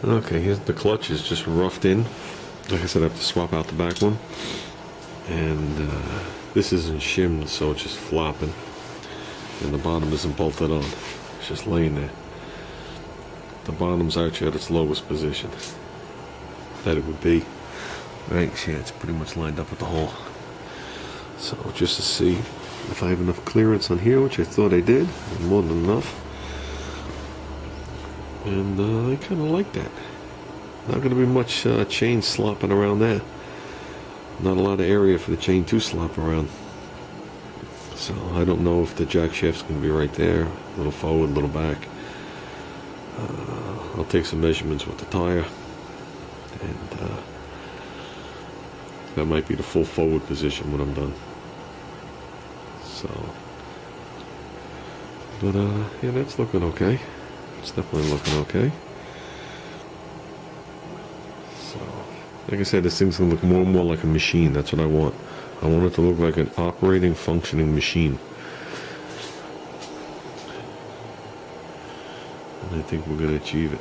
Okay, here's the clutch is just roughed in. Like I said, I have to swap out the back one. And this isn't shimmed, so it's just flopping. And the bottom isn't bolted on. It's just laying there. The bottom's actually at its lowest position that it would be. Right, yeah, it's pretty much lined up with the hole. So just to see if I have enough clearance on here, which I thought I did, more than enough. And I kind of like that. Not going to be much chain slopping around there. Not a lot of area for the chain to slop around. So I don't know if the jack shaft's going to be right there, a little forward, a little back. I'll take some measurements with the tire, and that might be the full forward position when I'm done. So, but yeah, that's looking okay. It's definitely looking okay. So, like I said, this thing's gonna look more and more like a machine. That's what I want. I want it to look like an operating, functioning machine. And I think we're going to achieve it.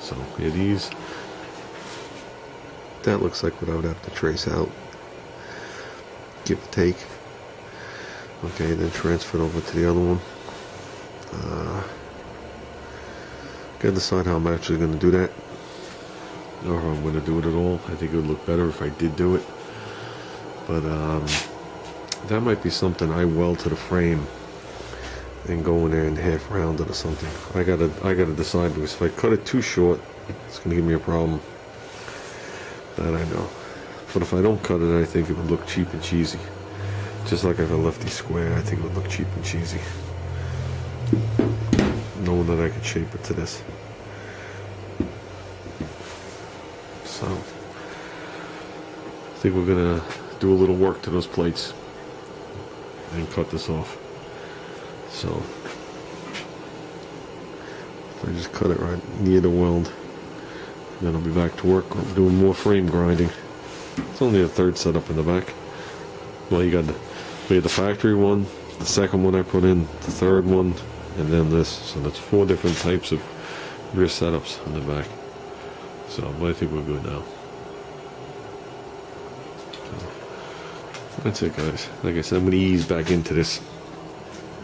So, yeah, these, that looks like what I would have to trace out. Give or take. Okay, then transfer it over to the other one. Gotta decide how I'm actually going to do that. Or if I'm going to do it at all. I think it would look better if I did do it. But that might be something I weld to the frame and go in there and half round it or something. I gotta decide, because if I cut it too short, it's gonna give me a problem. That I know. But if I don't cut it, I think it would look cheap and cheesy. Just like if I left these square, I think it would look cheap and cheesy. Knowing that I could shape it to this. So I think we're gonna do a little work to those plates and cut this off. So if I just cut it right near the weld, then I'll be back to work doing more frame grinding. It's only a third setup in the back. Well, we had the factory one, the second one I put in, the third one, and then this. So that's 4 different types of rear setups in the back. So, but I think we're good now. That's it, guys. Like I said, I'm going to ease back into this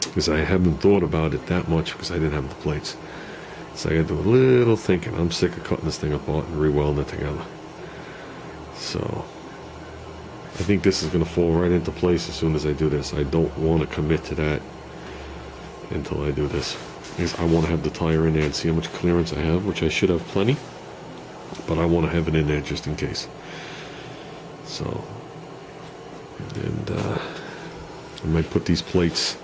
because I haven't thought about it that much because I didn't have the plates. So I got to do a little thinking. I'm sick of cutting this thing apart and re-welding it together. So I think this is going to fall right into place as soon as I do this. I don't want to commit to that until I do this, because I want to have the tire in there and see how much clearance I have, which I should have plenty, but I want to have it in there just in case. So, and I might put these plates,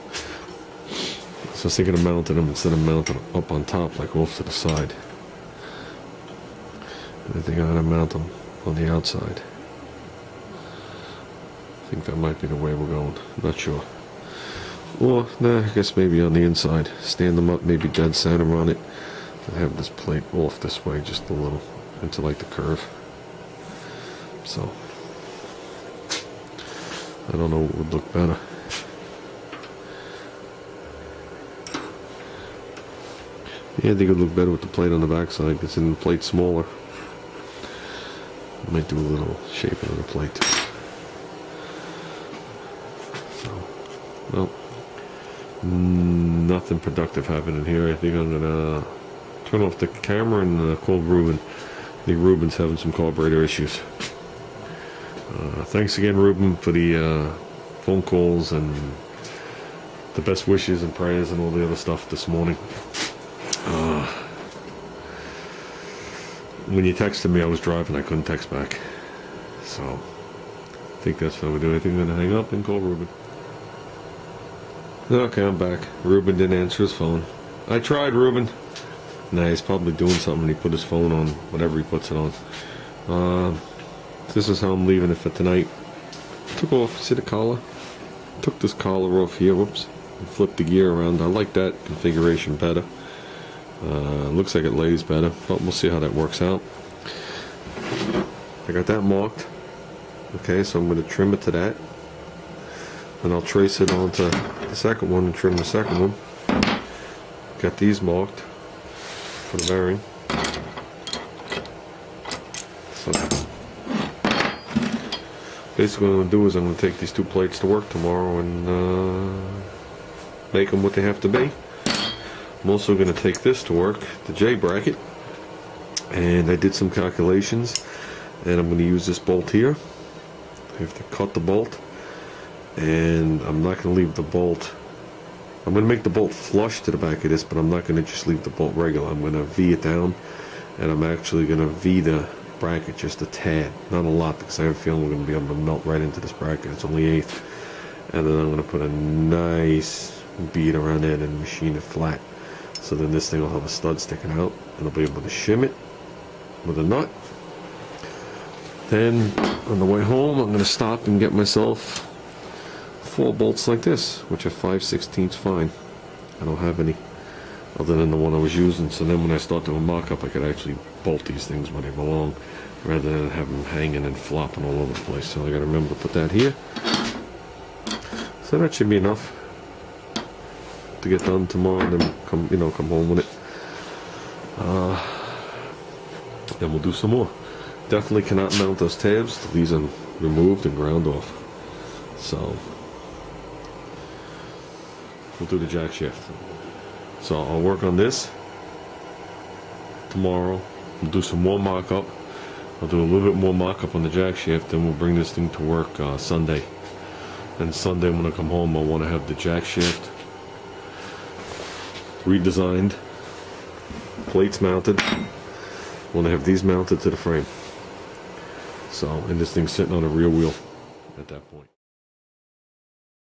so I was thinking of mounting them instead of mounting them up on top, like off to the side. And I think I'm going to mount them on the outside. I think that might be the way we're going. I'm not sure. Or, nah, I guess maybe on the inside. Stand them up, maybe dead center on it, and have this plate off this way just a little, into like the curve. So, I don't know what would look better. Yeah, I think it would look better with the plate on the back side, because in the plate smaller. I might do a little shaping of the plate. So, well, nothing productive happening here. I think I'm gonna turn off the camera and call Ruben. I think Ruben's having some carburetor issues. Thanks again, Ruben, for the phone calls and the best wishes and prayers and all the other stuff this morning. When you texted me, I was driving. I couldn't text back. So, I think that's what we do. I think I'm going to hang up and call Ruben. Okay, I'm back. Ruben didn't answer his phone. I tried, Ruben. Nah, he's probably doing something. He put his phone on, whatever he puts it on. This is how I'm leaving it for tonight. Took off, see the collar? Took this collar off here, whoops, and flipped the gear around. I like that configuration better. Looks like it lays better, but we'll see how that works out. I got that marked. Okay, so I'm going to trim it to that. And I'll trace it onto the second one and trim the second one. Got these marked for the bearing. basically what I'm going to do is I'm going to take these 2 plates to work tomorrow and make them what they have to be. I'm also going to take this to work, the J bracket, and I did some calculations, and I'm going to use this bolt here. I have to cut the bolt, and I'm not going to leave the bolt. I'm going to make the bolt flush to the back of this, but I'm not going to just leave the bolt regular. I'm going to V it down, and I'm actually going to V the bracket just a tad, not a lot, because I have a feeling we're going to be able to melt right into this bracket. It's only 1/8, and then I'm going to put a nice bead around it and machine it flat, so then this thing will have a stud sticking out, and I'll be able to shim it with a nut. Then on the way home, I'm going to stop and get myself 4 bolts like this, which are 5/16 fine. I don't have any other than the one I was using, so then when I start doing mock-up, I could actually bolt these things where they belong, rather than have them hanging and flopping all over the place. So I got to remember to put that here. So that should be enough to get done tomorrow, and then come home with it. Then we'll do some more. Definitely cannot mount those tabs till these are removed and ground off. So we'll do the jack shift. So I'll work on this tomorrow. We'll do some more mock-up. I'll do a little bit more mock-up on the jack shift, then we'll bring this thing to work Sunday. And Sunday when I come home, I want to have the jack shift redesigned, plates mounted. I want to have these mounted to the frame. So, and this thing's sitting on a rear wheel at that point.